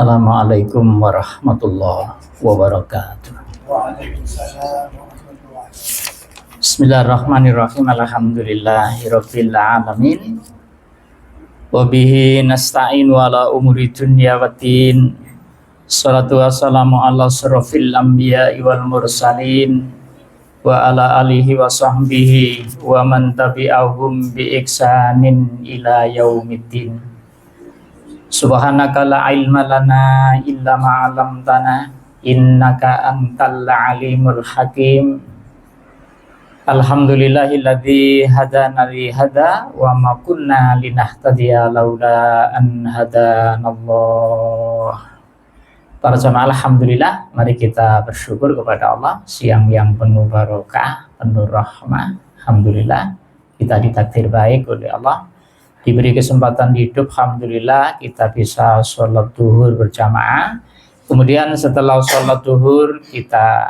Assalamualaikum warahmatullahi wabarakatuh. Waalaikumsalam warahmatullahi wabarakatuh. Bismillahirrahmanirrahim. Alhamdulillahirabbil alamin. Wa bihi nasta'in wa ala umuri dunya waddin. Shalatu wassalamu ala asrofil anbiya'i wal mursalin wa ala alihi wa sahbihi wa man tabi'ahum bi ihsanin ila yaumiddin. Subhanaka la ilma lana illa ma 'allamtana innaka antal alimul hakim. Alhamdulillahilladzi hadana li hada wa ma kunna linahtadiya laula an hadanallah. Para jamaah, alhamdulillah, mari kita bersyukur kepada Allah siang yang penuh barokah, penuh rahmah. Alhamdulillah kita ditakdir baik oleh Allah, diberi kesempatan hidup. Alhamdulillah kita bisa sholat duhur berjamaah. Kemudian setelah sholat duhur kita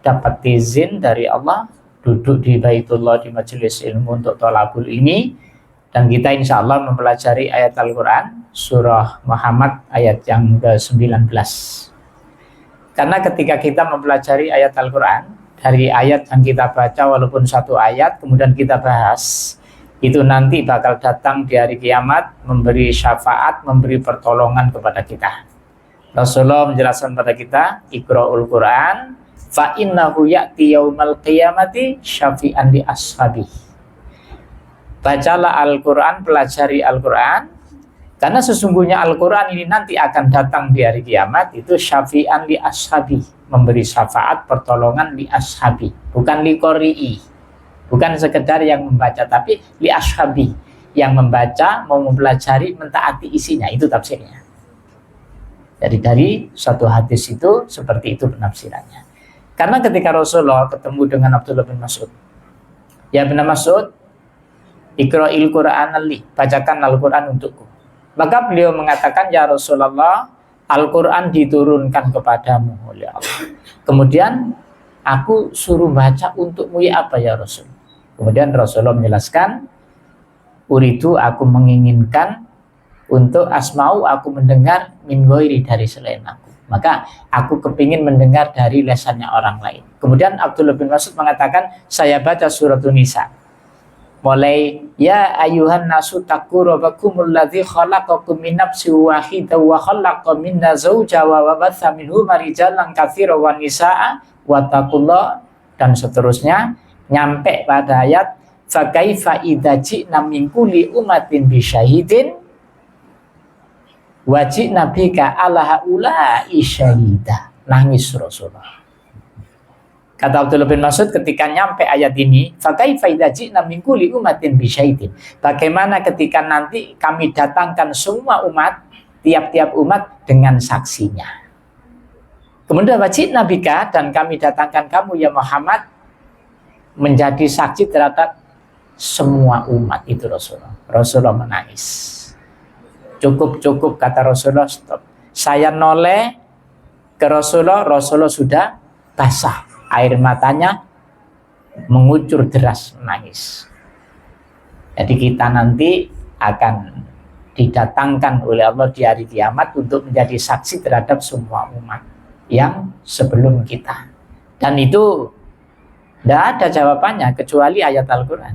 dapat izin dari Allah duduk di Baitullah, di majelis ilmu untuk thalabul ilmi. Dan kita insya Allah mempelajari ayat Al-Quran surah Muhammad ayat yang ke-19. Karena ketika kita mempelajari ayat Al-Quran, dari ayat yang kita baca walaupun satu ayat kemudian kita bahas, itu nanti bakal datang di hari kiamat memberi syafaat, memberi pertolongan kepada kita. Rasulullah menjelaskan kepada kita, Iqra'ul Quran fa innahu ya'ti yaumal qiyamati syafi'an li ashabi. Bacalah Al-Quran, pelajari Al-Quran, karena sesungguhnya Al-Quran ini nanti akan datang di hari kiamat, itu syafi'an li ashabi, memberi syafaat, pertolongan li ashabi, bukan li qori'i. Bukan sekedar yang membaca, tapi li ashabi, yang membaca, mau mempelajari, mentaati isinya. Itu tafsirnya. Jadi dari satu hadis itu seperti itu penafsirannya. Karena ketika Rasulullah ketemu dengan Abdullah bin Mas'ud, ya bin Mas'ud, Iqra'il Qur'an li, bacakan Al-Quran untukku. Maka beliau mengatakan, ya Rasulullah, Al-Quran diturunkan kepadamu oleh Allah. Kemudian aku suruh baca untukmu, ya apa ya Rasul? Kemudian Rasulullah menjelaskan, uridu, aku menginginkan, untuk asma'u, aku mendengar, min ghairi, dari selain aku. Maka aku kepingin mendengar dari lesannya orang lain. Kemudian Abdullah bin Mas'ud mengatakan, saya baca surat Nisa. Mulai, ya ayuhan nasu taqu rabbakumul ladzi khalaqakum min nafsin wahidah wa khalaqa minha zawjaha wa batha minhuma rijalan katsiran wa nisaa wattaqullah, dan seterusnya nyampe pada ayat fa kaifa idza ji'na min kulli ummatin bi syahidin wa ji'na bika ala haula'i syahida. Nangis Rasulullah. Kata Abdullah bin Mas'ud ketika nyampe ayat ini, fa kaifa idza ji'na min kulli ummatin bi syahidin, bagaimana ketika nanti kami datangkan semua umat, tiap-tiap umat dengan saksinya. Kemudian wa ji'na bika, dan kami datangkan kamu ya Muhammad menjadi saksi terhadap semua umat. Itu Rasulullah. Rasulullah menangis. Cukup kata Rasulullah, stop. Saya noleh ke Rasulullah, Rasulullah sudah basah, air matanya mengucur deras, menangis. Jadi kita nanti akan didatangkan oleh Allah di hari kiamat untuk menjadi saksi terhadap semua umat yang sebelum kita. Dan itu tidak ada jawabannya kecuali ayat Al-Quran.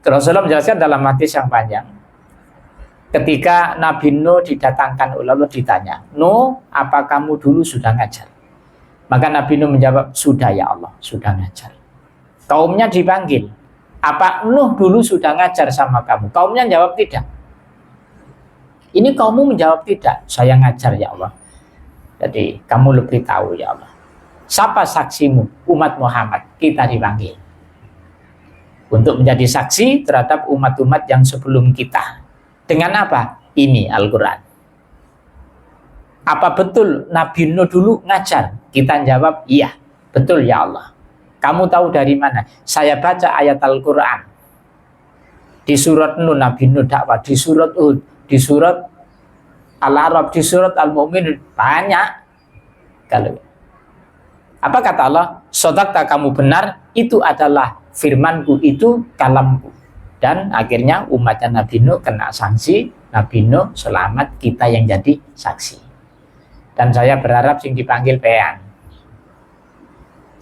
Rasulullah menjelaskan dalam hadis yang panjang, ketika Nabi Nuh didatangkan oleh Allah, ditanya, Nuh, apa kamu dulu sudah ngajar? Maka Nabi Nuh menjawab, sudah ya Allah, sudah ngajar. Kaumnya dipanggil, apa Nuh dulu sudah ngajar sama kamu? Kaumnya jawab tidak. Ini kaummu menjawab tidak, saya ngajar ya Allah. Jadi kamu lebih tahu ya Allah. Siapa saksimu? Umat Muhammad. Kita dipanggil untuk menjadi saksi terhadap umat-umat yang sebelum kita. Dengan apa? Ini Al-Quran. Apa betul Nabi Nuh dulu ngajar? Kita jawab, iya, betul ya Allah. Kamu tahu dari mana? Saya baca ayat Al-Quran. Di surat Nuh, Nabi Nuh dakwah. Di surat Hud, di surat Al-Arab, di surat Al-Mu'min, banyak. Kalau apa kata Allah? Shadaqta, kamu benar, itu adalah firmanku, itu kalamku. Dan akhirnya umatnya Nabi Nuh kena sanksi, Nabi Nuh selamat, kita yang jadi saksi. Dan saya berharap sing dipanggil pean.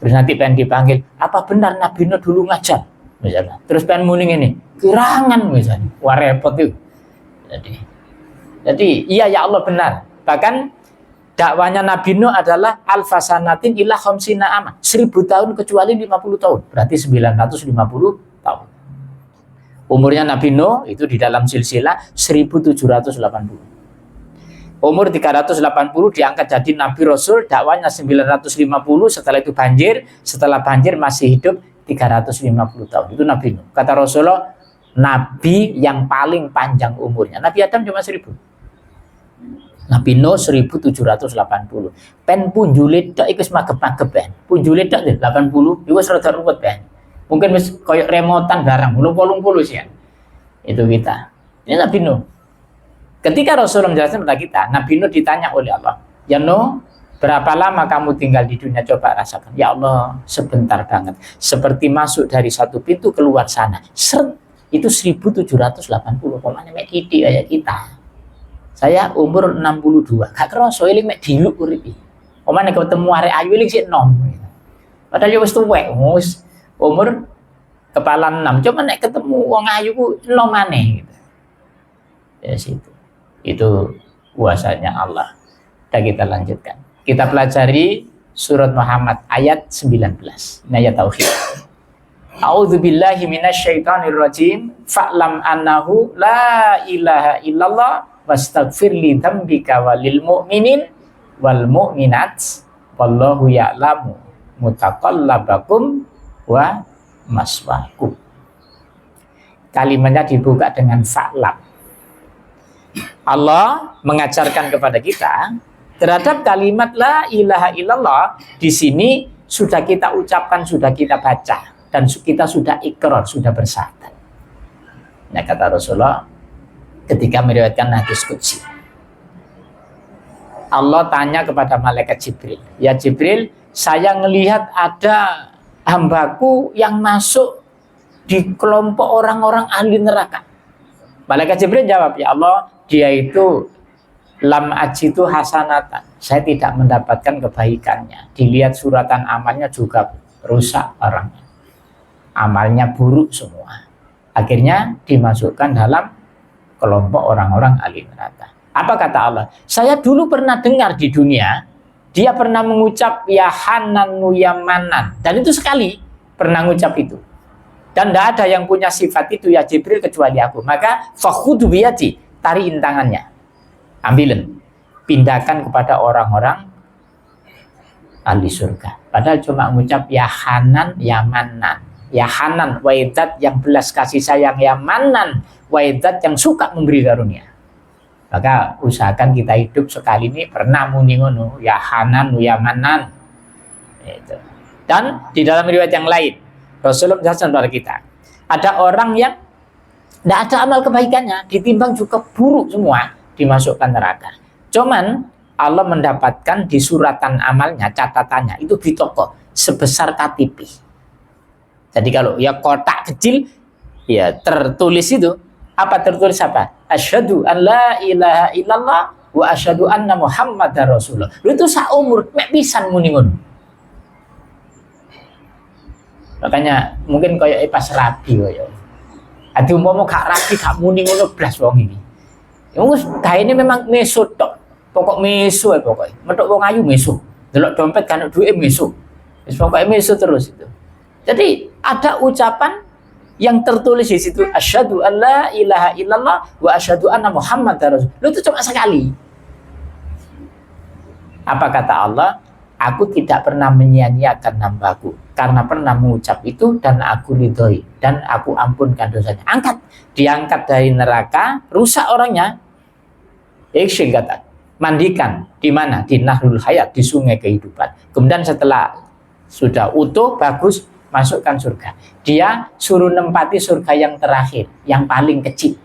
Terus nanti pengen dipanggil, apa benar Nabi Nuh dulu ngajar? Misalnya. Terus pengen muning ini, kirangan misalnya. Wah repot itu. Jadi iya ya Allah benar. Bahkan dakwanya Nabi Nuh adalah alfasanatin ila khamsina ama. 1000 tahun kecuali 50 tahun. Berarti 950 tahun. Umurnya Nabi Nuh itu di dalam silsilah 1780. Umur 380 diangkat jadi Nabi Rasul, dakwanya 950, setelah itu banjir, setelah banjir masih hidup 350 tahun. Itu Nabi Nuh. Kata Rasulullah, Nabi yang paling panjang umurnya. Nabi Adam cuma 1000. Nabi Nuh 1780. Pen punjulit tok iku wis magep-magep ben. Punjulit tok 80 iku wis rada ruwet ben. Mungkin wis koyo remotan barang, 80 sih ya. Itu kita. Ini Nabi Nuh. Ketika Rasulullah menjelaskan kepada kita, Nabi Nuh ditanya oleh Allah, "Ya Nuh, berapa lama kamu tinggal di dunia? Coba rasakan." "Ya Allah, sebentar banget. Seperti masuk dari satu pintu keluar sana." Itu 1780. Pokoknya mek titik kayak kita. Saya umur 62. Gak kerasa eling mek diluk urip. Omane ketemu arek ayu eling sik enom. Padahal yo wis tuwek, wis umur kepala 6. Cuma nek ketemu wong ayu ku enom maneh gitu. Ya situ. Itu kuasanya Allah. Dan kita lanjutkan. Kita pelajari surat Muhammad ayat 19. Ini ayat tauhid. A'udzu billahi minasyaitonir rajim. Fa'lam annahu la ilaha illallah wastaghfir li dzambika walil mu'minin wal mu'minat wallahu ya'lamu mutaqallabakum wa maswaakum. Kalimatnya dibuka dengan fa'lam. Allah mengajarkan kepada kita terhadap kalimat la ilaha illallah di sini sudah kita ucapkan, sudah kita baca, dan kita sudah ikrar, sudah bersyahadat. Nah, kata Rasulullah ketika meriwayatkan hadis qudsi, Allah tanya kepada malaikat Jibril, "Ya Jibril, saya melihat ada hambaku yang masuk di kelompok orang-orang ahli neraka." Malaikat Jibril jawab, "Ya Allah, dia itu lam ajitu hasanatan. Saya tidak mendapatkan kebaikannya. Dilihat suratan amalnya juga rusak orangnya. Amalnya buruk semua." Akhirnya dimasukkan dalam kelompok orang-orang ahli neraka. Apa kata Allah? "Saya dulu pernah dengar di dunia, dia pernah mengucap ya Hanan ya Manan." Dan itu sekali pernah mengucap itu. Dan tidak ada yang punya sifat itu ya Jibril kecuali aku. Maka fakhudu biyati, tariin tangannya, ambilin, pindahkan kepada orang-orang ahli surga. Padahal cuma mengucap ya Hanan ya Manan. Ya Hanan, waidat yang belas kasih sayang, ya Manan, waidat yang suka memberi karunia. Maka usahakan kita hidup sekali ini pernah muni ngono, ya Hanan ya Manan. Itu. Dan di dalam riwayat yang lain Rasulullah menjelaskan kepada kita, ada orang yang tidak ada amal kebaikannya, ditimbang juga buruk semua, dimasukkan neraka. Cuman Allah mendapatkan di suratan amalnya, catatannya itu di toko sebesar KTP. Jadi kalau ya kotak kecil, ya tertulis itu, apa tertulis apa? Asyhadu an la ilaha illallah wa asyhadu anna Muhammadar Rasulullah. Itu saumur mek pisan muni ngono. Makanya mungkin kayak pas rabi koyo. Ati umpama gak rabi gak muni ngono blas wong iki. Ya wis gaene memang meso tok. Pokok meso ae pokoke. Metok wong ayu meso. Delok dompet kan duwe meso. Wis pokoke meso terus itu. Jadi ada ucapan yang tertulis di situ asyhadu alla ilaha illallah wa asyhadu anna Muhammadar Rasul. Itu cuma sekali. Apa kata Allah? Aku tidak pernah menyia-nyiakan hambaku karena pernah mengucap itu dan aku ridhoi dan aku ampunkan dosanya. Angkat, diangkat dari neraka, rusak orangnya. Iksyil kata, mandikan di mana? Di Nahrul Hayat, di sungai kehidupan. Kemudian setelah sudah utuh, bagus, masukkan surga. Dia suruh nempati surga yang terakhir, yang paling kecil.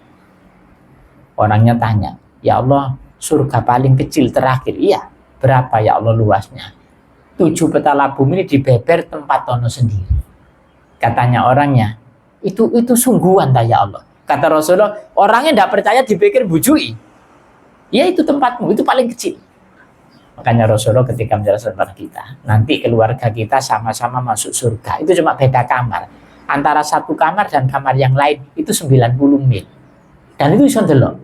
Orangnya tanya, "Ya Allah, surga paling kecil terakhir." "Iya." "Berapa ya Allah luasnya?" 7 petala bumi ini dibeber tempat tono sendiri. Katanya orangnya, itu sungguhan tak ya Allah. Kata Rasulullah, orangnya tidak percaya dipikir bujui. Ya itu tempatmu, itu paling kecil. Makanya Rasulullah ketika menjelaskan kepada kita, nanti keluarga kita sama-sama masuk surga. Itu cuma beda kamar. Antara satu kamar dan kamar yang lain itu 90 mil. Dan itu bisa delok.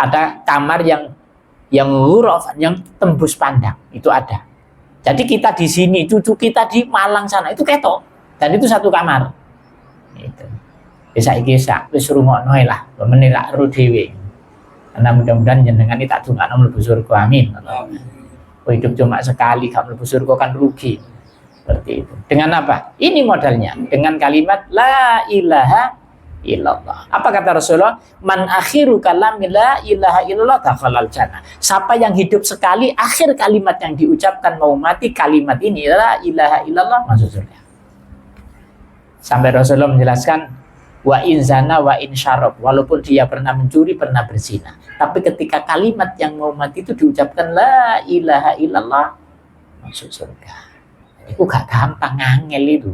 Ada kamar yang ghuraf, yang tembus pandang, itu ada. Jadi kita di sini, cucu kita di Malang sana, itu ketok. Dan itu satu kamar. Itu. Bisa ikisa, wis rungokno lah, menilak ru dhewe. Karena mudah-mudahan jenengan ini tak dungakno mlebu surga, amin. Oh, hidup cuma sekali, gak mlebu surga kan rugi. Seperti itu. Dengan apa? Ini modalnya. Dengan kalimat la ilaha illallah. Apa kata Rasulullah? Man akhiru kalami la ilaha illallah dakhalal jannah. Siapa yang hidup sekali, akhir kalimat yang diucapkan mau mati, kalimat ini la ilaha illallah, masuk surga. Sampai Rasulullah menjelaskan wa in zana wa in syarab, walaupun dia pernah mencuri, pernah berzina, tapi ketika kalimat yang mau mati itu diucapkan la ilaha illallah, masuk surga. Itu gak gampang, angel itu.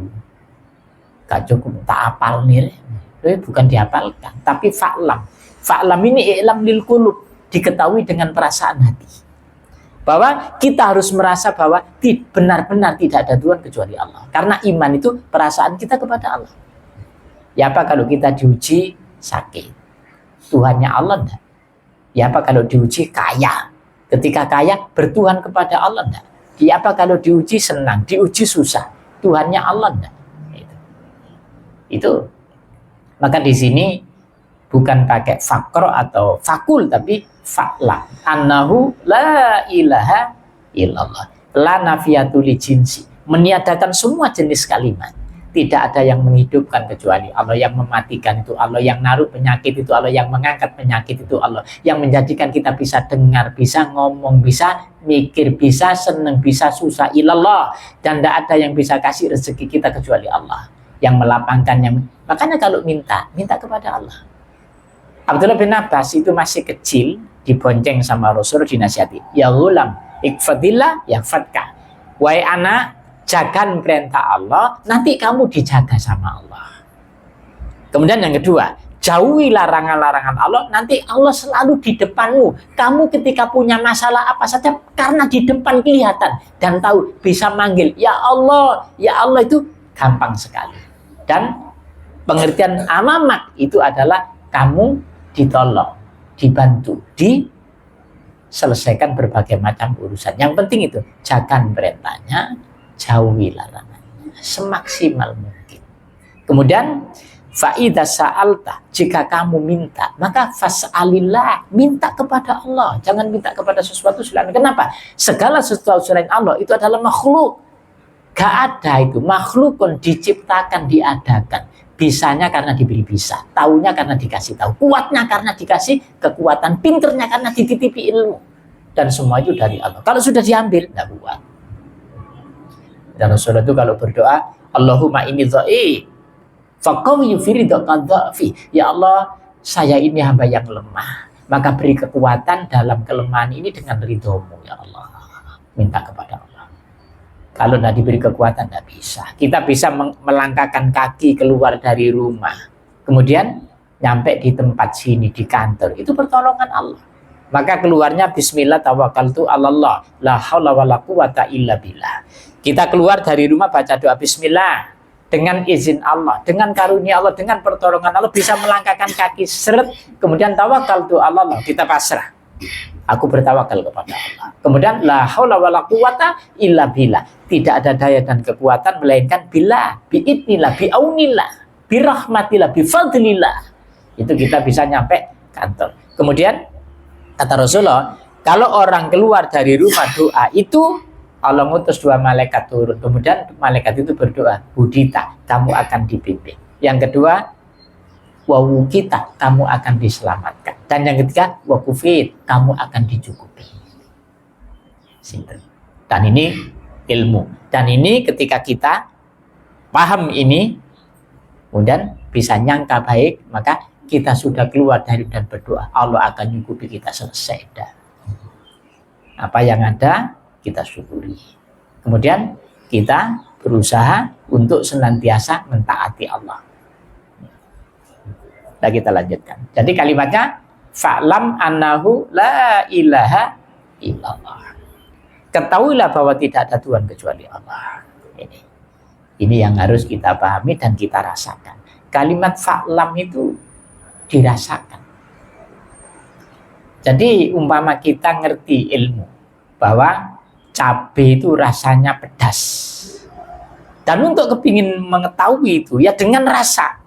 Gak cukup tak apal nih, bukan dihafalkan, tapi fa'lam. Fa'lam ini i'lam lil qulub, diketahui dengan perasaan hati. Bahwa kita harus merasa bahwa benar-benar tidak ada Tuhan kecuali Allah. Karena iman itu perasaan kita kepada Allah. Ya apa kalau kita diuji sakit? Tuhannya Allah enggak? Ya apa kalau diuji kaya? Ketika kaya bertuhan kepada Allah enggak? Ya apa kalau diuji senang, diuji susah? Tuhannya Allah enggak? Itu. Maka di sini bukan pakai fakro atau fakul, tapi fa'la. Annahu la ilaha illallah. La nafiyatul jinsi. Meniadakan semua jenis kalimat. Tidak ada yang menghidupkan kecuali Allah, yang mematikan itu Allah, yang naruh penyakit itu Allah, yang mengangkat penyakit itu Allah, yang menjadikan kita bisa dengar, bisa ngomong, bisa mikir, bisa senang, bisa susah, ilallah. Dan tidak ada yang bisa kasih rezeki kita kecuali Allah, yang melapangkan. Makanya kalau minta kepada Allah. Abdullah bin Abbas itu masih kecil, dibonceng sama Rasul, dinasihati, ya ghulam ikfadillah yahfadka, wahai anak, jagan perintah Allah, nanti kamu dijaga sama Allah. Kemudian yang kedua, jauhi larangan-larangan Allah, nanti Allah selalu di depanmu. Kamu ketika punya masalah apa saja, karena di depan kelihatan dan tahu, bisa manggil ya Allah itu gampang sekali. Dan pengertian amamak itu adalah kamu ditolong, dibantu, diselesaikan berbagai macam urusan. Yang penting itu, jagan perintahnya, jauhi larangannya semaksimal mungkin. Kemudian fa'idha sa'alta, jika kamu minta, maka fas'alillah, minta kepada Allah, jangan minta kepada sesuatu selain. Kenapa? Segala sesuatu selain Allah itu adalah makhluk. Gak ada itu, makhlukun, diciptakan, diadakan. Bisanya karena diberi bisa, taunya karena dikasih tahu, kuatnya karena dikasih kekuatan, pinternya karena dititipi ilmu. Dan semua itu dari Allah. Kalau sudah diambil, tidak kuat. Dan Rasulullah itu kalau berdoa, Allahumma inni dhaif faqawi fi ridhaka dhafi. Ya Allah, saya ini hamba yang lemah, maka beri kekuatan dalam kelemahan ini dengan ridhomu ya Allah. Minta kepada Allah. Kalau tidak diberi kekuatan, tidak bisa. Kita bisa melangkahkan kaki keluar dari rumah, kemudian nyampe di tempat sini, di kantor, itu pertolongan Allah. Maka keluarnya bismillah tawakkaltu 'alallah la haula wala quwata illa billah. Kita keluar dari rumah baca doa bismillah, dengan izin Allah, dengan karunia Allah, dengan pertolongan Allah, bisa melangkahkan kaki seret, kemudian tawakkaltu 'alallah, kita pasrah. Aku bertawakal kepada Allah. Kemudian la haula wala quwata illa billah. Tidak ada daya dan kekuatan melainkan billah, biidnillah, biaunillah, birahmatillah, bifadlillah. Itu kita bisa nyampe kantor. Kemudian kata Rasulullah, kalau orang keluar dari rumah doa itu, Allah ngutus 2 malaikat turun. Kemudian malaikat itu berdoa, budita, kamu akan dibimbing. Yang kedua, wawukita, kamu akan diselamatkan. Dan yang ketiga, wakufit, kamu akan dicukupi. Dan ini ilmu. Dan ini ketika kita paham ini, kemudian bisa nyangka baik, maka kita sudah keluar dari dan berdoa, Allah akan nyukupi kita, selesai. Dan apa yang ada, kita syukuri. Kemudian kita berusaha untuk senantiasa mentaati Allah. Nah, kita lanjutkan. Jadi kalimatnya fa'lam annahu la ilaha illallah. Ketahuilah bahwa tidak ada Tuhan kecuali Allah. Ini yang harus kita pahami dan kita rasakan. Kalimat fa'lam itu dirasakan. Jadi umpama kita ngerti ilmu bahwa cabai itu rasanya pedas. Dan untuk kepingin mengetahui itu ya dengan rasa.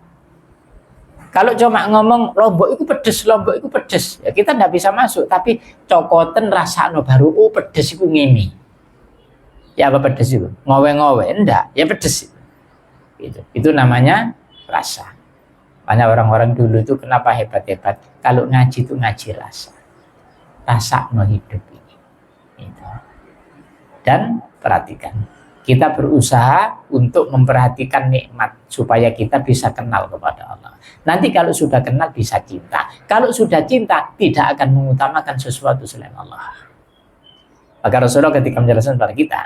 Kalau cuma ngomong lombok itu pedes, ya kita nggak bisa masuk. Tapi cokoten rasa no baru, oh pedes itu ngini. Ya apa pedes itu? Ngowe-ngowe, enggak, ya pedes. Itu namanya rasa. Banyak orang-orang dulu itu kenapa hebat-hebat? Kalau ngaji itu ngaji rasa. Rasa no hidup ini. Itu. Dan perhatikan. Kita berusaha untuk memperhatikan nikmat supaya kita bisa kenal kepada Allah. Nanti kalau sudah kenal bisa cinta. Kalau sudah cinta tidak akan mengutamakan sesuatu selain Allah. Maka Rasulullah ketika menjelaskan kepada kita,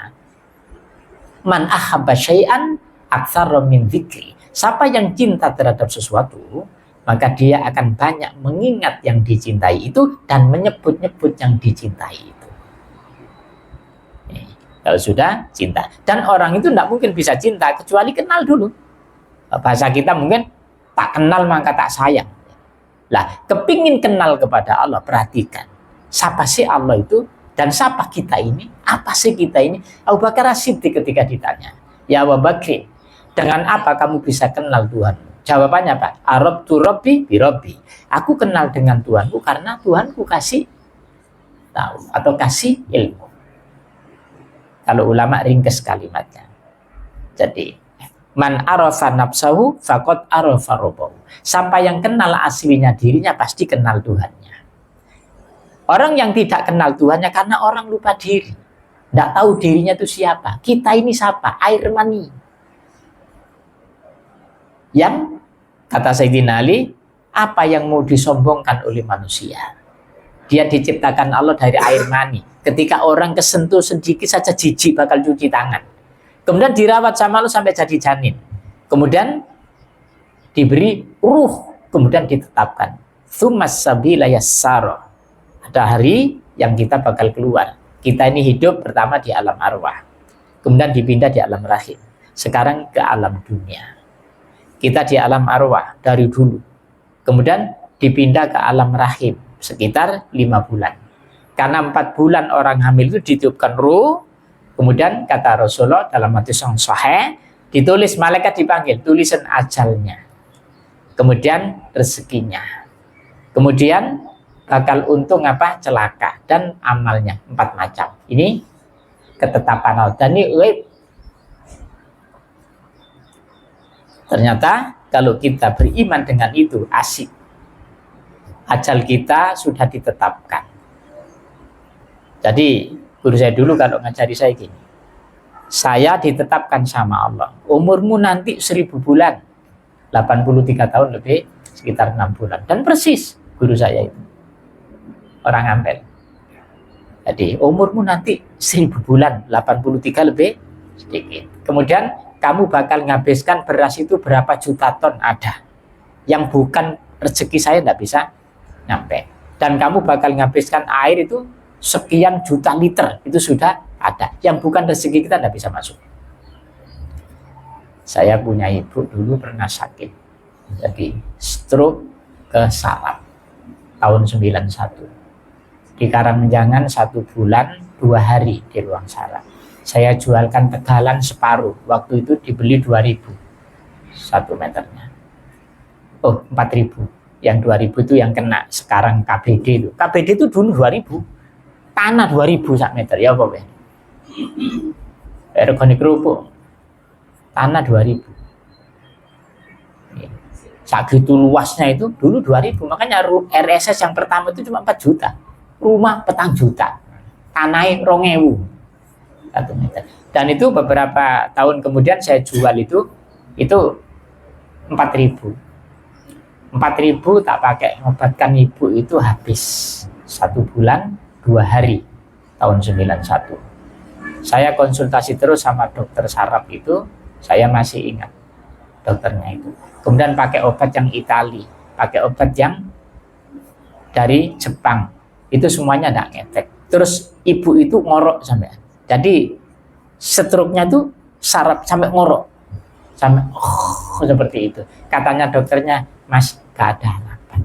man ahabba syai'an aktsara min dzikri. Siapa yang cinta terhadap sesuatu, maka dia akan banyak mengingat yang dicintai itu dan menyebut-nyebut yang dicintai itu. Kalau sudah cinta. Dan orang itu tidak mungkin bisa cinta kecuali kenal dulu. Bahasa kita mungkin tak kenal maka tak sayang. Lah, kepingin kenal kepada Allah, perhatikan. Siapa sih Allah itu? Dan siapa kita ini? Apa sih kita ini? Abu Bakar As-Siddiq ketika ditanya, ya Abu Bakr, dengan apa kamu bisa kenal Tuhan? Jawabannya apa? Arabtu Rabbi bi Rabbi. Aku kenal dengan Tuhanku karena Tuhanku kasih tahu atau kasih ilmu. Kalau ulama ringkas kalimatnya. Jadi, man arafa nafsahu faqad arafa rabbahu. Sampai yang kenal aslinya dirinya pasti kenal Tuhannya. Orang yang tidak kenal Tuhannya karena orang lupa diri. Tidak tahu dirinya itu siapa. Kita ini siapa? Air mani. Yang, kata Sayyidina Ali, apa yang mau disombongkan oleh manusia? Dia diciptakan Allah dari air mani. Ketika orang kesentuh sedikit saja jijik bakal cuci tangan. Kemudian dirawat sama Allah sampai jadi janin. Kemudian diberi ruh. Kemudian ditetapkan. Tsummas sabila yassara. Ada hari yang kita bakal keluar. Kita ini hidup pertama di alam arwah. Kemudian dipindah di alam rahim. Sekarang ke alam dunia. Kita di alam arwah dari dulu. Kemudian dipindah ke alam rahim. Sekitar 5 bulan. Karena 4 bulan orang hamil itu ditiupkan ruh. Kemudian kata Rasulullah dalam hadis yang sahih, ditulis malaikat dipanggil, tulisan ajalnya. Kemudian rezekinya. Kemudian bakal untung apa? Celaka. Dan amalnya 4 macam. Ini ketetapan Allah. Dan ini ternyata kalau kita beriman dengan itu asik. Ajal kita sudah ditetapkan. Jadi guru saya dulu kalau ngajari saya gini, saya ditetapkan sama Allah, umurmu nanti 1000 bulan, 83 tahun lebih, sekitar 6 bulan. Dan persis guru saya itu, orang Ampel. Jadi umurmu nanti 1000 bulan, 83 lebih sedikit. Kemudian kamu bakal nghabiskan beras itu berapa juta ton ada. Yang bukan rezeki saya tidak bisa nyampe. Dan kamu bakal nghabiskan air itu sekian juta liter, itu sudah ada. Yang bukan rezeki kita tidak bisa masuk. Saya punya ibu dulu pernah sakit. Jadi stroke ke saraf tahun 91. Di Karangjangan 1 bulan 2 hari di ruang saraf. Saya jualkan tegalan separuh. Waktu itu dibeli 2.000 1 meternya. Oh, 4.000. Yang 2.000 itu yang kena. Sekarang KBD itu. KBD itu dulu 2.000. Tanah 2.000 sak meter ya apa? Ergonik kerupuk. Tanah 2.000. Segitu luasnya itu dulu 2.000. Makanya RSS yang pertama itu cuma 4 juta. Rumah 4 juta. Tanahnya 2.000 1 meter. Dan itu beberapa tahun kemudian saya jual itu 4.000. 4.000 tak pakai ngobatkan ibu itu habis 1 bulan 2 hari tahun 91. Saya konsultasi terus sama dokter saraf itu, saya masih ingat dokternya itu. Kemudian pakai obat yang Itali, pakai obat yang dari Jepang. Itu semuanya tidak ngetek. Terus ibu itu ngorok sampai. Jadi stroke-nya itu saraf sampai ngorok. Sampai seperti itu. Katanya dokternya, Mas, gak ada harapan.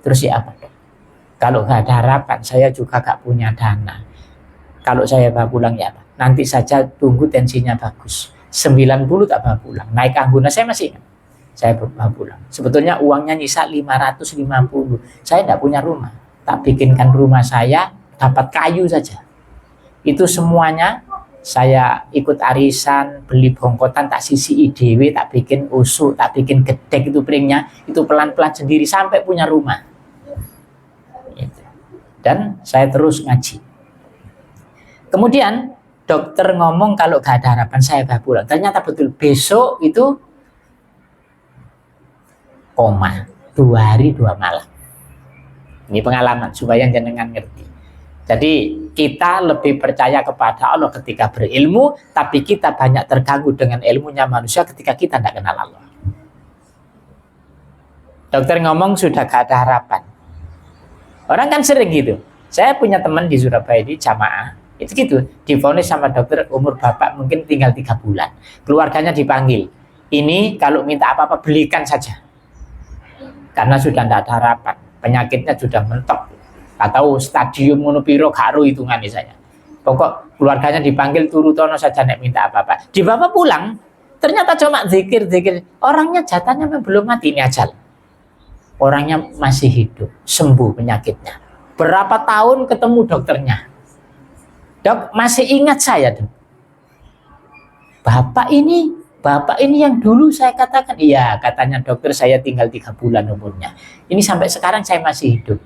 Terus ya apa, dok? Kalau gak ada harapan, saya juga gak punya dana. Kalau saya bawa pulang ya apa? Nanti saja tunggu tensinya bagus. 90 tak bawa pulang. Naik Angguna saya masih ingat. Saya bawa pulang. Sebetulnya uangnya nyisa 550. Saya tidak punya rumah. Tak bikinkan rumah saya, dapat kayu saja. Itu semuanya saya ikut arisan, beli bongkotan, tak sisi IDW, tak bikin usuk, tak bikin gedek itu piringnya. Itu pelan-pelan sendiri sampai punya rumah. Dan saya terus ngaji. Kemudian dokter ngomong kalau gak ada harapan saya bawa pulang. Ternyata betul, besok itu koma 2 hari 2 malam. Ini pengalaman supaya jenengan ngerti. Jadi kita lebih percaya kepada Allah ketika berilmu, tapi kita banyak terganggu dengan ilmunya manusia ketika kita tidak kenal Allah. Dokter ngomong sudah gak ada harapan. Orang kan sering gitu. Saya punya teman di Surabaya di jamaah. Itu gitu, divonis sama dokter umur bapak mungkin tinggal 3 bulan. Keluarganya dipanggil. Ini kalau minta apa-apa belikan saja. Karena sudah tidak ada harapan. Penyakitnya sudah mentok. Atau stadium monopiro karo hitungan saya. Pokok keluarganya dipanggil turu tono saja nek minta apa-apa. Dibawa pulang, ternyata cuma zikir-zikir. Orangnya jatahnya belum mati, ini ajal. Orangnya masih hidup, sembuh penyakitnya. Berapa tahun ketemu dokternya? Dok, masih ingat saya, dok. Bapak ini yang dulu saya katakan, iya, katanya dokter saya tinggal 3 bulan umurnya. Ini sampai sekarang saya masih hidup.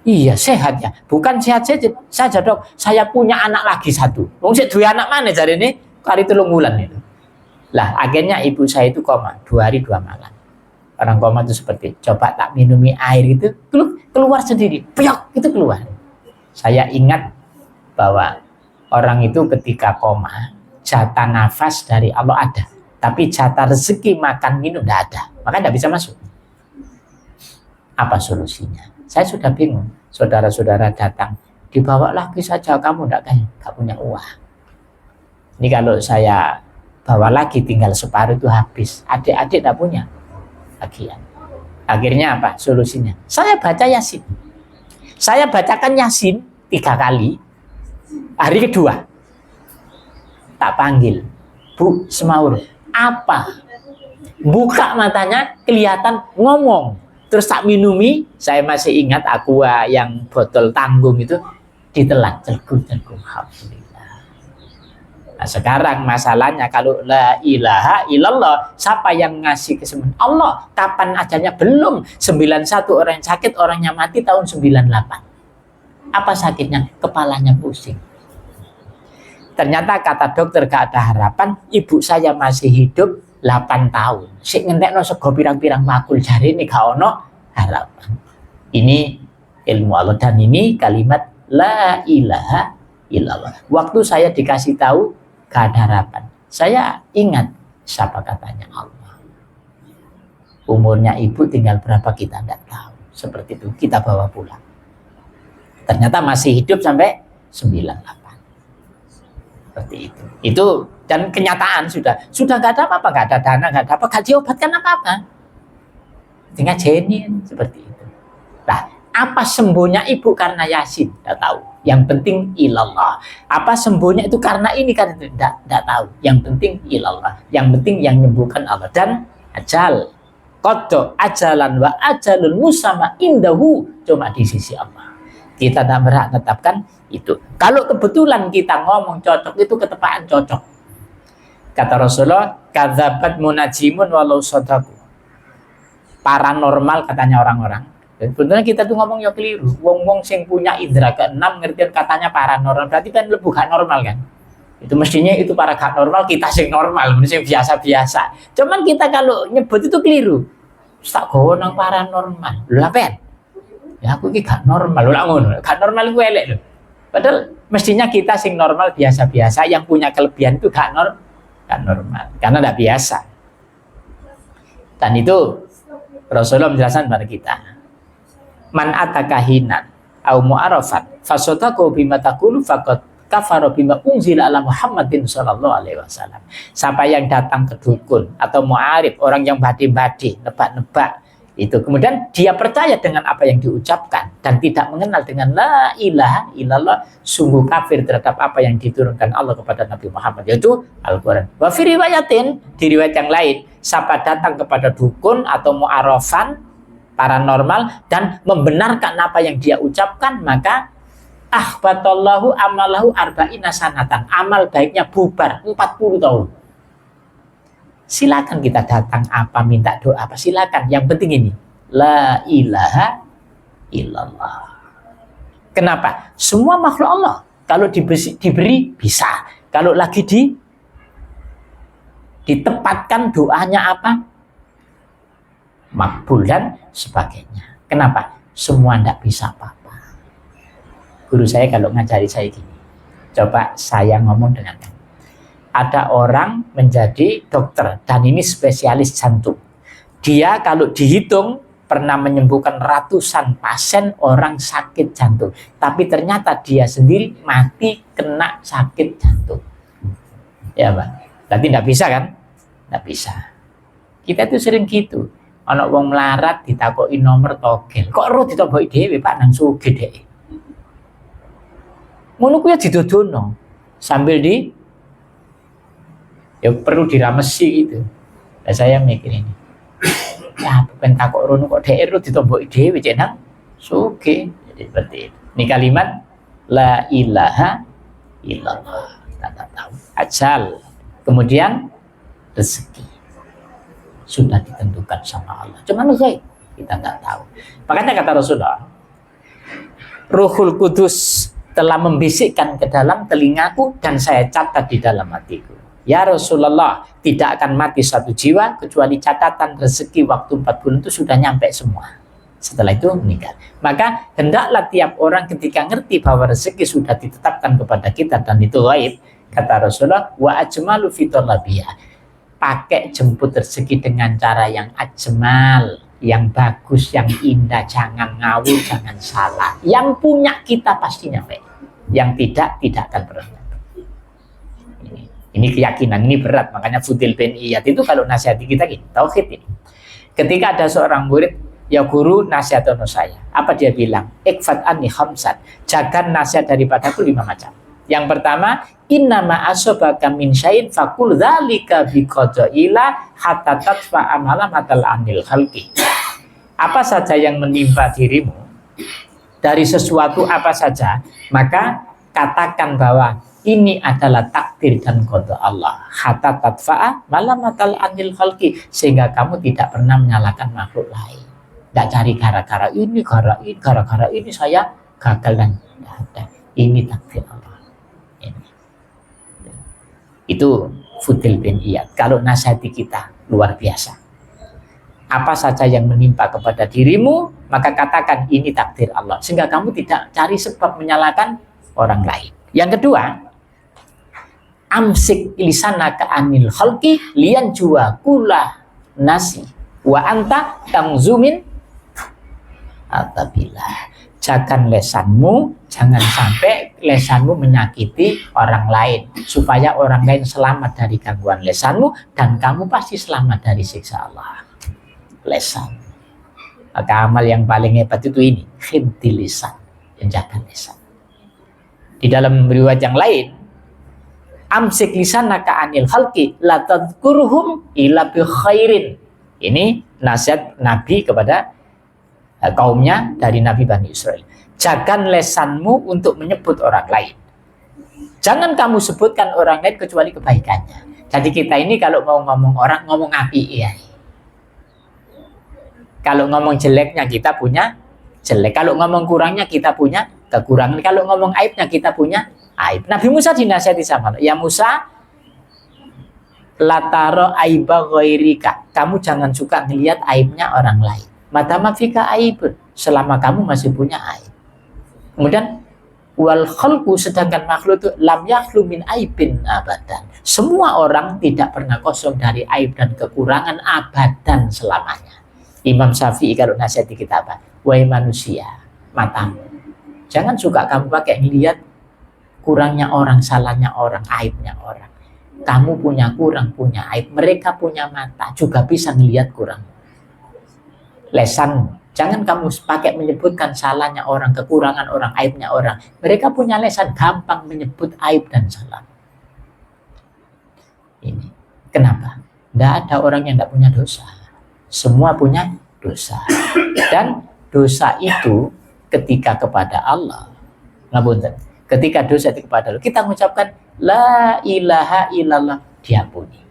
Iya, sehat ya. Bukan sehat saja, dok. Saya punya anak lagi 1. Wong sik duwe anak mana jare ini? Kali 3 bulan itu. Lah, akhirnya ibu saya itu koma 2 hari 2 malam. Orang koma itu seperti, coba tak minumi air itu, keluar sendiri. Piok, itu keluar. Saya ingat bahwa orang itu ketika koma, jatah nafas dari Allah ada, tapi jatah rezeki makan minum tidak ada, maka tidak bisa masuk. Apa solusinya? Saya sudah bingung. Saudara-saudara datang, dibawa lagi saja, kamu tidak punya uang. Ini kalau saya bawa lagi tinggal separuh itu habis. Adik-adik tidak punya bagian. Akhirnya apa solusinya? Saya baca Yasin. Saya bacakan Yasin 3 kali. Hari kedua tak panggil, Bu Semaur, apa? Buka matanya, kelihatan ngomong. Terus tak minumi, saya masih ingat aqua yang botol tanggung itu ditelan, celgur-celgur. Alhamdulillah. Nah, sekarang masalahnya kalau la ilaha illallah, siapa yang ngasih kesembuhan? Allah. Kapan ajalnya? Belum. 91 orang yang sakit, orangnya mati tahun 98. Apa sakitnya? Kepalanya pusing. Ternyata kata dokter gak ada harapan, ibu saya masih hidup 8 tahun. Sik ngentekno sego pirang-pirang bakul, jari ini gak ono harapan. Ini ilmu Allah dan ini kalimat la ilaha illallah. Waktu saya dikasih tahu gak ada harapan, saya ingat siapa katanya Allah. Umurnya ibu tinggal berapa kita tidak tahu. Seperti itu kita bawa pulang. Ternyata masih hidup sampai 98. Seperti itu dan kenyataan sudah nggak ada apa-apa, nggak ada dana, nggak ada apa, nggak diobatkan apa-apa, tinggal jenin seperti itu. Nah, apa sembuhnya ibu karena Yasin? Nggak tahu. Yang penting ilallah. Apa sembuhnya itu karena ini kan itu nggak tahu. Yang penting ilallah. Yang penting yang menyembuhkan Allah dan ajal. Qadda ajalan wa ajalun musamma indahu, cuma di sisi Allah. Kita tak berhak tetapkan itu. Kalau kebetulan kita ngomong cocok, itu ketepaan cocok. Kata Rasulullah, kadzabat munajimun walau shadaku. Paranormal katanya orang-orang. Dan sebenarnya kita tuh ngomong ya keliru. Wong-wong sing punya indera ke-6 ngerti katanya paranormal, berarti kan lebih gak normal kan? Itu mestinya itu para gak normal, kita sing normal, sing biasa-biasa. Cuman kita kalau nyebut itu keliru. Tak gowo nang paranormal. Lho apen? Ya aku ini gak normal, gak normal itu elek loh. Padahal mestinya kita sing normal biasa-biasa, yang punya kelebihan itu gak normal, karena tidak biasa. Dan itu Rasulullah menjelaskan kepada kita, man atakahinan au mu'arafat fasodaqo bima taqulu faqad kafara bima unzila ala Muhammadin sallallahu alaihi wasallam. Siapa yang datang ke dukun atau mu'arif, orang yang badi-badi, nebak-nebak, itu kemudian dia percaya dengan apa yang diucapkan dan tidak mengenal dengan la ilaha illallah, sungguh kafir terhadap apa yang diturunkan Allah kepada Nabi Muhammad, yaitu Al-Quran. Wa fi riwayatin, di riwayat yang lain, siapa datang kepada dukun atau mu'arafan paranormal dan membenarkan apa yang dia ucapkan, maka ahbatallahu amalahu arba'ina sanatan, amal baiknya bubar 40 tahun. Silakan kita datang apa, minta doa apa, silakan. Yang penting ini, la ilaha illallah. Kenapa? Semua makhluk Allah kalau diberi bisa. Kalau lagi ditempatkan doanya apa? Makbul dan sebagainya. Kenapa? Semua tidak bisa apa-apa. Guru saya kalau ngajari saya gini, coba saya ngomong dengan kamu. Ada orang menjadi dokter dan ini spesialis jantung. Dia kalau dihitung pernah menyembuhkan ratusan pasien orang sakit jantung. Tapi ternyata dia sendiri mati kena sakit jantung. Ya Pak, berarti tidak bisa kan? Tidak bisa. Kita itu sering gitu. Ana wong melarat ditakoki nomor togel. Kok roh ditoboki dhewe Pak nang sugih dhek. Ngono kuwi didodono sambil ya perlu diramesi gitu. Nah, saya mikir ini. Ya, bukan takut rono kok dhek roh ditomboki dhewe cek nang sugih. Jadi seperti itu. Ini kalimat la ilaha illallah. Kita tahu. Ajal. Kemudian rezeki sudah ditentukan sama Allah. Cuman ghaib kita nggak tahu. Makanya kata Rasulullah, Ruhul Kudus telah membisikkan ke dalam telingaku dan saya catat di dalam hatiku. Ya Rasulullah, tidak akan mati satu jiwa kecuali catatan rezeki waktu 4 bulan itu sudah nyampe semua. Setelah itu meninggal. Maka hendaklah tiap orang ketika ngerti bahwa rezeki sudah ditetapkan kepada kita dan itu ghaib, kata Rasulullah, wa ajmalu fi talabiyah. Pakai jemput rezeki dengan cara yang ajmal, yang bagus, yang indah, jangan ngawur, jangan salah. Yang punya kita pasti nyampe. Yang tidak akan pernah. Ini keyakinan, ini berat. Makanya Fudil bin Iyad itu kalau nasihati kita gitu, tauhid ini. Ketika ada seorang murid, ya guru nasihatono saya. Apa dia bilang? Ikfat anni khamsat. Jaga nasihat daripadaku 5 macam. Yang pertama, innama asobaka min syai'in fakul dzalika biqadaila hatta tatfa amala matal anil khalqi. Apa saja yang menimpa dirimu dari sesuatu apa saja, maka katakan bahwa ini adalah takdir dan qada Allah. Hatta tatfa'a malamatal anil khalqi, sehingga kamu tidak pernah menyalahkan makhluk lain. Tidak cari gara-gara ini saya gagal dan ini takdir Allah. Ini. Itu Fudil bin Iyad. Kalau nasihati kita luar biasa. Apa saja yang menimpa kepada dirimu, maka katakan ini takdir Allah. Sehingga kamu tidak cari sebab menyalahkan orang lain. Yang kedua, amsik lisanaka anil khalqi lian jua kula nasi wa anta tangzumin atabillah. Jaga lesanmu, jangan sampai lesanmu menyakiti orang lain, supaya orang lain selamat dari gangguan lesanmu dan kamu pasti selamat dari siksa Allah. Lesan. Maka amal yang paling hebat itu ini, khimti lisan, menjaga lesan. Di dalam riwayat yang lain, amsik lisanaka anil khalqi la tadhkuruhum illa bi khairin. Ini nasihat Nabi kepada kaumnya dari Nabi Bani Israel. Jaga lesanmu untuk menyebut orang lain. Jangan kamu sebutkan orang lain kecuali kebaikannya. Jadi kita ini kalau mau ngomong orang, ngomong api ya. Kalau ngomong jeleknya kita punya jelek. Kalau ngomong kurangnya kita punya kekurangan. Kalau ngomong aibnya kita punya aib. Nabi Musa dinasihati sama Allah. Ya Musa, lataro aiba ghairika. Kamu jangan suka ngelihat aibnya orang lain. Madama fika aibun, selama kamu masih punya aib. Kemudian wal khalqu, sedangkan makhluk itu lam yakhlu min aibin abadan. Semua orang tidak pernah kosong dari aib dan kekurangan abadan selamanya. Imam Syafi'i kalau nasihati kita apa? Wahai manusia, matamu, jangan suka kamu pakai ngelihat kurangnya orang, salahnya orang, aibnya orang. Kamu punya kurang, punya aib. Mereka punya mata, juga bisa ngelihat kurang. Lesan, jangan kamu pakai menyebutkan salahnya orang, kekurangan orang, aibnya orang. Mereka punya lesan, gampang menyebut aib dan salah. Ini kenapa? Tidak ada orang yang tidak punya dosa. Semua punya dosa. Dan dosa itu ketika kepada Allah, ngapunten, ketika dosa itu kepada Allah, kita mengucapkan la ilaha illallah, diampuni.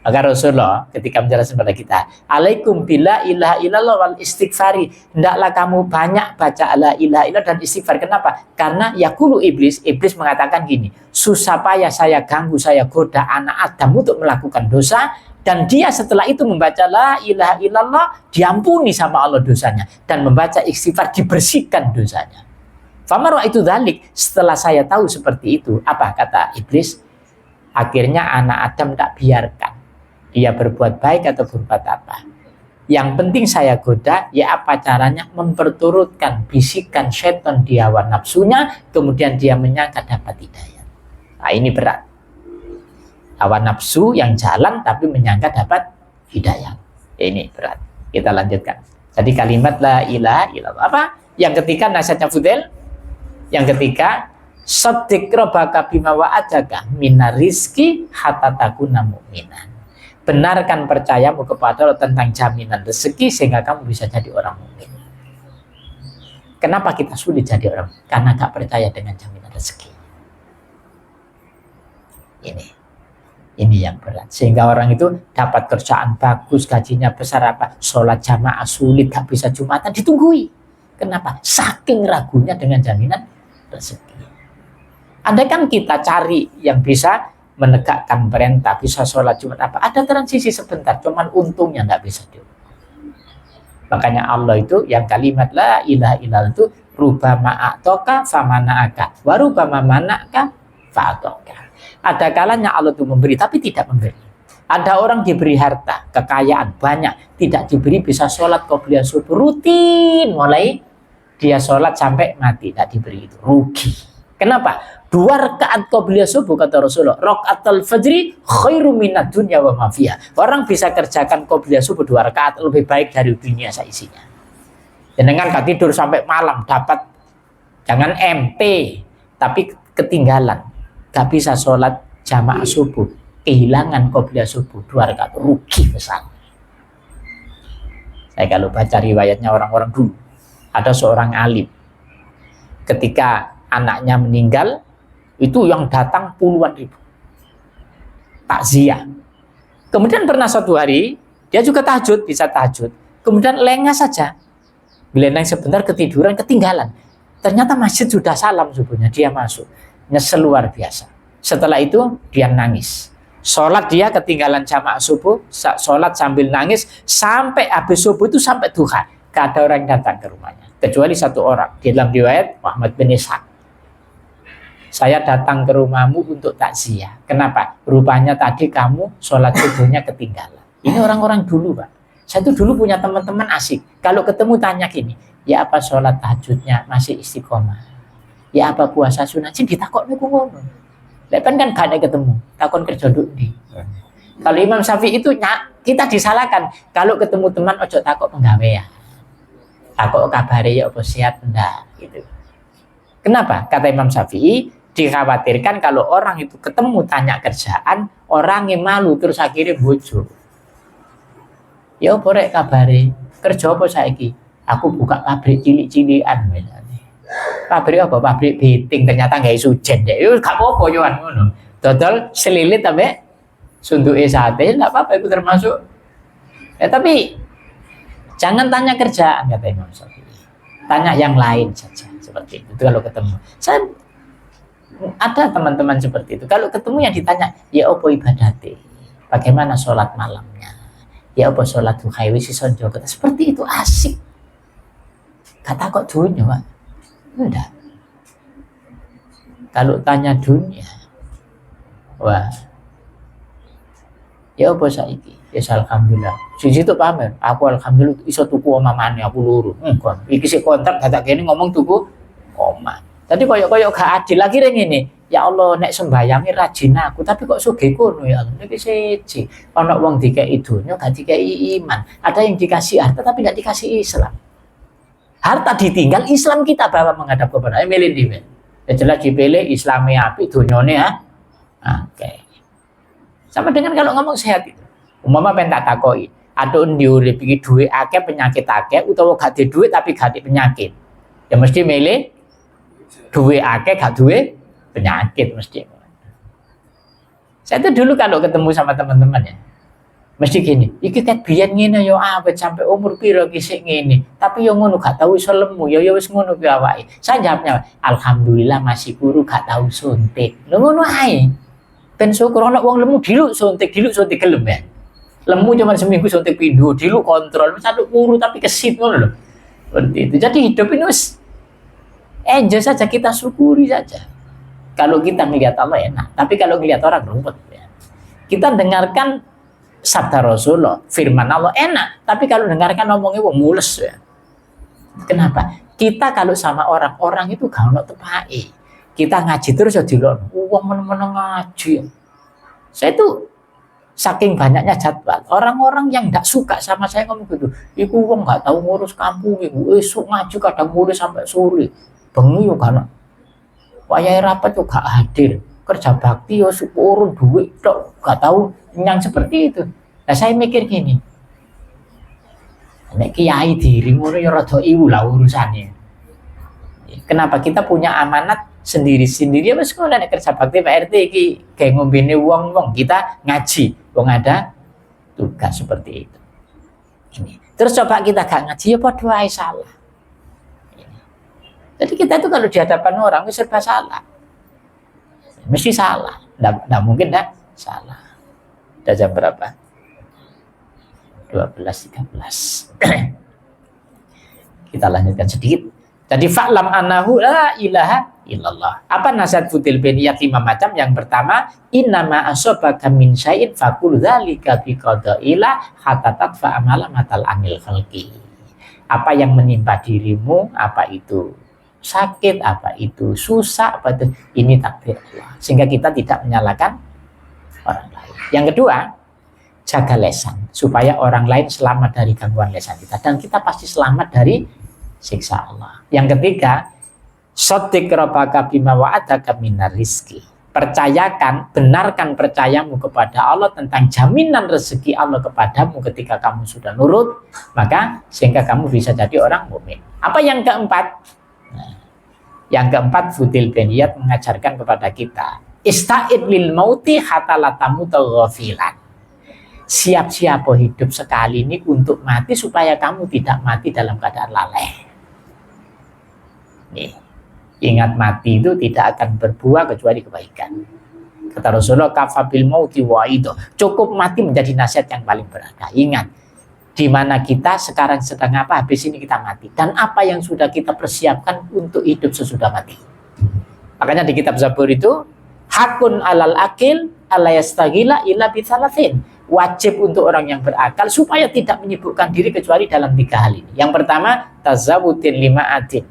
Maka Rasulullah ketika menjelaskan kepada kita, alaikum bila ilaha illallah wal istighfari, hendaklah kamu banyak baca la ilaha illallah dan istighfar. Kenapa? Karena yaqulu iblis mengatakan gini, susah payah saya ganggu, saya goda anak Adam untuk melakukan dosa, dan dia setelah itu membaca la ilaha illallah, diampuni sama Allah dosanya, dan membaca istighfar, dibersihkan dosanya. Famarwa itu dzalik, setelah saya tahu seperti itu, apa kata iblis? Akhirnya anak Adam tak biarkan dia berbuat baik atau berbuat apa. Yang penting saya goda, ya apa caranya memperturutkan bisikan setan di hawa nafsunya, kemudian dia menyangka dapat hidayah. Nah ini berat. Hawa nafsu yang jalan tapi menyangka dapat hidayah. Ini berat. Kita lanjutkan. Jadi kalimat la ilaha illallah. Apa? Yang ketiga nasihatnya Fudail. Yang ketiga, shaddiq rabbaka bima wa'adaka minar rizki hatta takuna mu'minan. Benarkan percayamu kepada Allah tentang jaminan rezeki sehingga kamu bisa jadi orang mukmin. Kenapa kita sulit jadi orang? Karena gak percaya dengan jaminan rezeki. Ini yang berat. Sehingga orang itu dapat kerjaan bagus, gajinya besar, apa, sholat jamaah sulit, gak bisa Jumatan, ditunggui. Kenapa? Saking ragunya dengan jaminan rezeki. Andai kan kita cari yang bisa menegakkan perintah, bisa sholat Jumat apa, ada transisi sebentar, cuman untungnya nggak bisa diukur. Makanya Allah itu yang kalimat la ilaha illallah itu rubama a'toka famana'aka wa rubama mana'aka fa'atoka. Ada kalanya Allah itu memberi tapi tidak memberi. Ada orang diberi harta, kekayaan banyak, tidak diberi, bisa sholat qobliyah subuh rutin, mulai dia sholat sampai mati, tidak diberi, itu rugi. Kenapa? 2 rakaat qobliyah subuh kata Rasulullah, rakaatul fajri khairu minad dunya wa ma fiha. Orang bisa kerjakan qobliyah subuh 2 rakaat lebih baik dari dunia seisinya. Jangan tidur sampai malam dapat, jangan MT, tapi ketinggalan, gak bisa sholat jamaah subuh, kehilangan qobliyah subuh 2 rakaat, rugi besar. Saya kalau baca riwayatnya orang-orang dulu, ada seorang alim, ketika anaknya meninggal, itu yang datang puluhan ribu takziah. Kemudian pernah suatu hari dia juga tahajud, bisa tahajud, kemudian lengah saja, gelendang sebentar, ketiduran, ketinggalan. Ternyata masjid sudah salam subuhnya, dia masuk, nyesel luar biasa. Setelah itu dia nangis, sholat, dia ketinggalan jamaah subuh, sholat sambil nangis sampai habis subuh itu sampai duha. Gak ada orang yang datang ke rumahnya kecuali 1 orang. Di dalam riwayat Muhammad bin Ishaq, saya datang ke rumahmu untuk takziah. Kenapa? Rupanya tadi kamu sholat subuhnya ketinggalan. Ini orang-orang dulu, Pak. Saya tuh dulu punya teman-teman asik. Kalau ketemu tanya gini, ya apa sholat tahajudnya masih istiqomah? Ya apa puasa sunat? Sih ditakok niku ngono. Lepas kan gak ada ketemu. Takon kerja dulu di. Kalau Imam Syafi'i itu kita disalahkan. Kalau ketemu teman ojo takok penggawean. Takok kabare ya apa sehat enggak gitu. Kenapa? Kata Imam Syafi'i, dikhawatirkan kalau orang itu ketemu tanya kerjaan, orang yang malu terus akhirnya bojo. Ya apa rek kabare? Kerja apa saiki? Aku buka pabrik cilik-cilikan misalnya. Pabrik apa? Pabrik beting, ternyata nggak sujen deh. Itu gak apa-apa yo ngono. Dodol selilit sampai sunduke sate, enggak apa-apa, itu termasuk. Tapi jangan tanya kerjaan kata Imam Syafi'i. Tanya yang lain saja seperti itu kalau ketemu. Saya ada teman-teman seperti itu. Kalau ketemu yang ditanya, ya apa ibadate? Bagaimana sholat malamnya? Ya apa sholat duha wis iso njogo? Seperti itu asik. Kata kok dunia, Pak? Enggak. Kalau tanya dunia, wah, Ya apa saiki? Ya alhamdulillah. Siji itu pamer. Aku alhamdulillah iso tuku omah maneh aku loro. Kon. Iki sik kontrak dadak kene ngomong tuku omah. Tadi koyo gak adil lagi ngene. Ya Allah nek sembayangi rajin aku tapi kok sugih kono ya Allah. Iki siji. Ana wong dikeki donya gak dikeki iman. Ada yang dikasih harta tapi gak dikasih Islam. Harta ditinggal, Islam kita bawa menghadap kepada milih di. Ya jelas dipilih Islamnya apik donyane ha. Oke. Sama dengan kalau ngomong sehat itu. Umpama pengen tak takoi, ada undi urip iki duit akeh penyakit akeh utawa gak di duit tapi gak di penyakit. Ya mesti milih duit akeh gak duit penyakit mesti. Saya tuh dulu kalau ketemu sama teman-teman ya, mesti gini, iki ket biyen ngene yo awet sampai umur piro ki sik ngene, tapi yo ngono gak tahu iso lemu, yo wis ngono ki awake. Saya jawabnya, alhamdulillah masih guru gak tahu suntik. Lho ngono ae. Ben syukur ana wong lemu diluk suntik gelem ya. Lemu cuma seminggu suntik pindho, diluk kontrol, satu guru tapi kesit ngono lho. Seperti itu. Jadi hidup ini wis enjoy saja, kita syukuri saja. Kalau kita melihat Allah enak, tapi kalau melihat orang rumput ya. Kita dengarkan sabda Rasulullah, firman Allah enak, tapi kalau dengarkan ngomongnya wong mules ya. Kenapa? Kita kalau sama orang itu gak ono tepake. Kita ngaji terus ya dilok, wong meneng-meneng ngaji. Saya itu saking banyaknya jadwal, orang-orang yang tidak suka sama saya ngomong gitu, iku wong nggak tahu ngurus kampung, iku esuk ngaji kadang mulai sampai sore, bengi yo kan, wayahe rapat tuh gak hadir, kerja bakti yo urun duit tok, gak tahu yang seperti itu. Nah saya mikir gini, nek kiai diri ngono yo rada iwu lah urusannya. Kenapa kita punya amanat sendiri-sendiri ya wis ngono nek kerja bakti Pak RT iki kayak ngombene wong-wong kita ngaji, wong ada tugas seperti itu. Ini. Terus coba kita gak ngaji ya padha ae salah. Ini. Jadi kita itu kalau di hadapan orang itu serba salah. Mesti salah. Nggak mungkin enggak salah. Udah jam berapa? 12.13. Kita lanjutkan sedikit. Jadi fa'lam annahu la ilaha illallah. Apa nasihat futil beniyat 5 macam? Yang pertama, innama asobaka min syai'in faqul dzalika biqada'ila hatatat fa'amala matal anil khalqi. Apa yang menimpa dirimu, apa itu sakit, apa itu susah, apa itu ini takdir Allah. Sehingga kita tidak menyalahkan orang lain. Yang kedua, jaga lesan supaya orang lain selamat dari gangguan lesan kita dan kita pasti selamat dari siksa Allah. Yang ketiga, shaddiq rabbaka bima wa'adaka minar rizki. Percayakan, benarkan percayamu kepada Allah tentang jaminan rezeki Allah kepadamu ketika kamu sudah nurut, maka sehingga kamu bisa jadi orang mukmin. Apa yang keempat? Nah, yang keempat, Fudil bin Iyad mengajarkan kepada kita, ista'id lil mauti hatta la tamuta ghafilan. Siap-siap hidup sekali ini untuk mati supaya kamu tidak mati dalam keadaan lalai. Nih, ingat mati itu tidak akan berbuah kecuali kebaikan. Kata Rasulullah, kafabil mauti wa'ido. Cukup mati menjadi nasihat yang paling berharga. Ingat, di mana kita sekarang sedang apa, habis ini kita mati. Dan apa yang sudah kita persiapkan untuk hidup sesudah mati. Makanya di kitab Zabur itu, hakun alal akil ala yastagila illa bithalathin. Wajib untuk orang yang berakal supaya tidak menyibukkan diri kecuali dalam 3 hal ini. Yang pertama, tazawudin 5 adin.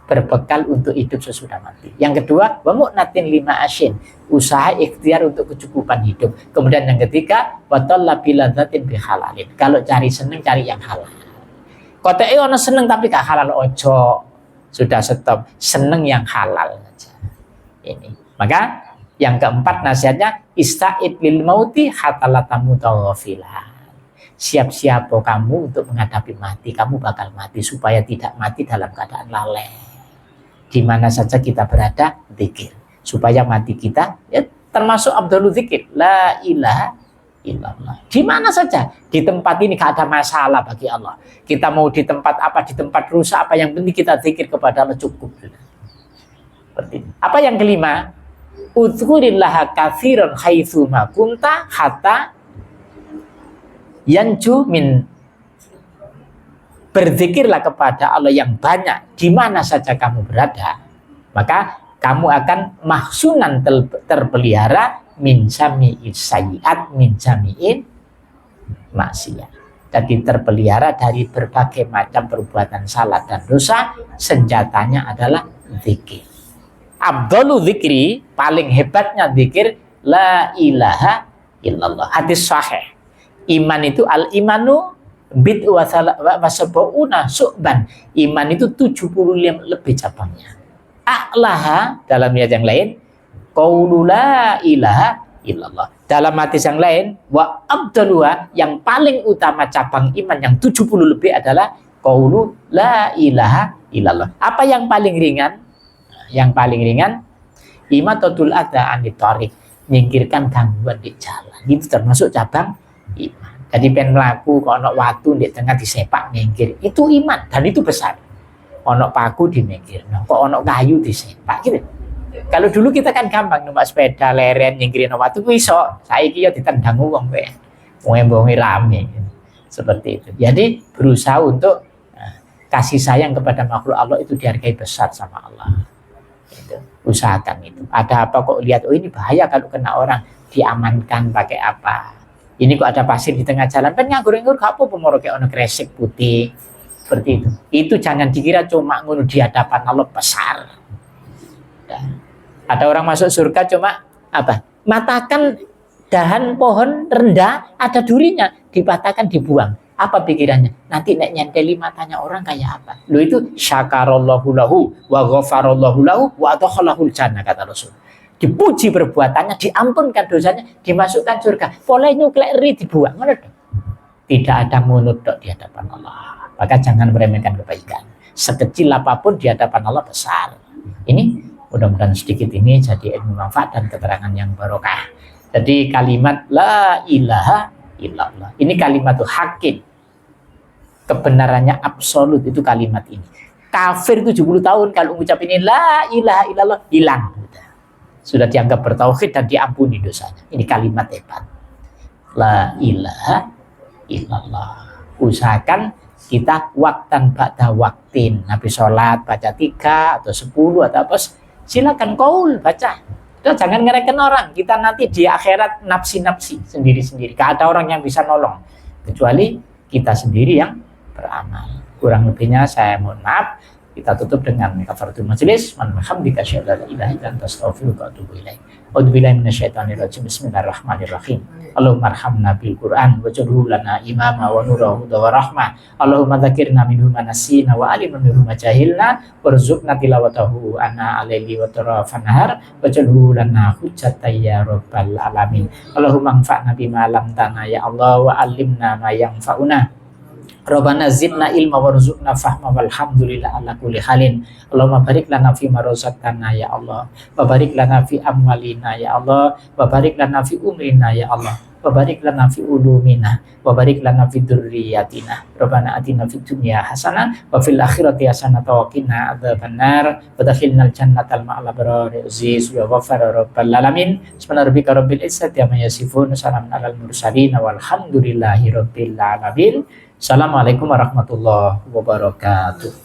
Berbekal untuk hidup sesudah mati. Yang kedua, wa mu'natin 5 asyin. Usaha ikhtiar untuk kecukupan hidup. Kemudian yang ketiga, wa talabi ladzatin bihalalin. Kalau cari seneng, cari yang halal. Kota ono seneng tapi gak halal, ojo. Sudah stop. Seneng yang halal saja. Ini. Maka yang keempat nasihatnya, ista'id lil mauti hatta la tamuta ghafilan. Siap-siap kamu untuk menghadapi mati. Kamu bakal mati supaya tidak mati dalam keadaan lalai. Di mana saja kita berada, zikir. Supaya mati kita, ya, termasuk Abdul Zikir. La ilaha illallah. Di mana saja. Di tempat ini gak ada masalah bagi Allah. Kita mau di tempat apa, di tempat rusak apa, yang penting kita zikir kepada Allah cukup. Seperti ini. Apa yang kelima? Udzkurillaha katsiran haitsu ma kunta hatta yanju min. Berzikirlah kepada Allah yang banyak di mana saja kamu berada, maka kamu akan mahsunan terpelihara min jami'is sayyi'at min jami'in maksiat. Jadi terpelihara dari berbagai macam perbuatan salah dan dosa, senjatanya adalah zikir. Afdalu dzikri, paling hebatnya zikir, la ilaha illallah. Hadis sahih. Iman itu al-imanu bid wa sab'una syu'ban. Iman itu 75 lebih cabangnya. A'laha dalam ayat yang lain, qaulu la ilaha illallah. Dalam hadis yang lain, wa abdaluha, yang paling utama cabang iman yang 70 lebih adalah qaulu la ilaha illallah. Apa yang paling ringan? Yang paling ringan, imatatul adza anit thariq, nyingkirkan gangguan di jalan. Itu termasuk cabang iman. Jadi pen mlaku kok ana watu di tengah disepak nyingkir. Itu iman dan itu besar. Ana paku dimingkirno, kok ana kayu disepak gitu. Kalau dulu kita kan gampang numpak sepeda leren nyingkirin watu iso. Saiki ya ditendang wong kowe. Wong-wong rame. Seperti itu. Jadi berusaha untuk kasih sayang kepada makhluk Allah itu dihargai besar sama Allah. Gitu. Usahakan itu. Ada apa kok lihat, oh ini bahaya kalau kena orang, diamankan pakai apa? Ini kok ada pasir di tengah jalan, kan nganggur-nganggur gak apa-apa moro kayak ono kresek putih. Seperti itu. Itu jangan dikira cuma ngono di hadapan Allah besar. Ada orang masuk surga cuma apa? Matakan dahan pohon rendah, ada durinya, dipatahkan dibuang. Apa pikirannya? Nanti nek nyenteli matanya orang kayak apa? Lu itu syakarallahu lahu wa ghafarallahu lahu wa adkhalahul jannah, kata Rasul. Dipuji perbuatannya, diampunkan dosanya, dimasukkan surga. Boleh nyuklek ri dibuang. Tidak ada munut di hadapan Allah. Maka jangan meremehkan kebaikan. Sekecil apapun di hadapan Allah besar. Ini mudah-mudahan sedikit ini jadi ilmu manfaat dan keterangan yang barokah. Jadi kalimat la ilaha illallah. Ini kalimat hakim. Kebenarannya absolut itu kalimat ini. Kafir 70 tahun kalau mengucap ini la ilaha illallah hilang. Sudah dianggap bertauhid dan diampuni dosanya. Ini kalimat hebat. La ilaha illallah. Usahakan kita waktan ba'da waktin. Nabi sholat baca 3 atau 10 atau apa. Silakan qaul baca. Udah, jangan ngereken orang. Kita nanti di akhirat nafsi-nafsi sendiri-sendiri. Gak ada orang yang bisa nolong. Kecuali kita sendiri yang beramal. Kurang lebihnya saya mohon maaf. Kita tutup dengan kafaratul majelis. Man hamdika asyhadu an la ilaha illa anta astaghfiruka wa atubu ilaik. A'udzubillahi minasyaitonir rajim. Bismillahirrahmanirrahim. Allahumma arhamna bil Qur'an waj'alhu lana imama wa nura wa rahmah. Allahumma dzakirna minhu ma nasina wa alimna minhu ma jahilna warzuqna tilawatahu ana alaili wa tarafan nahar waj'alhu lana hujjatan ya rabbal alamin. Allahumma anfa'na bima 'allamtana ya Allah wa 'allimna ma yanfa'una. Rabbana zidna ilma warzuqna fahma walhamdulillah ala kulli halin. Allahumma barik lana fi ma razaqtana ya Allah. Wa barik lana fi amwalina ya Allah. Wa barik lana fi umrina ya Allah. Wa barik lana fi ulumina. Wa barik lana fi dzurriyyatina. Rabbana atina fid dunya hasanah wa fil akhirati hasanah wa qina adzabannar. Wa adkhilnal jannatal ma'al abrar aziz wa ghafar rabbal alamin. Subhana rabbika rabbil izzati amma yasifun. Salamun alal mursalin walhamdulillahi rabbil alamin. Assalamualaikum warahmatullahi wabarakatuh.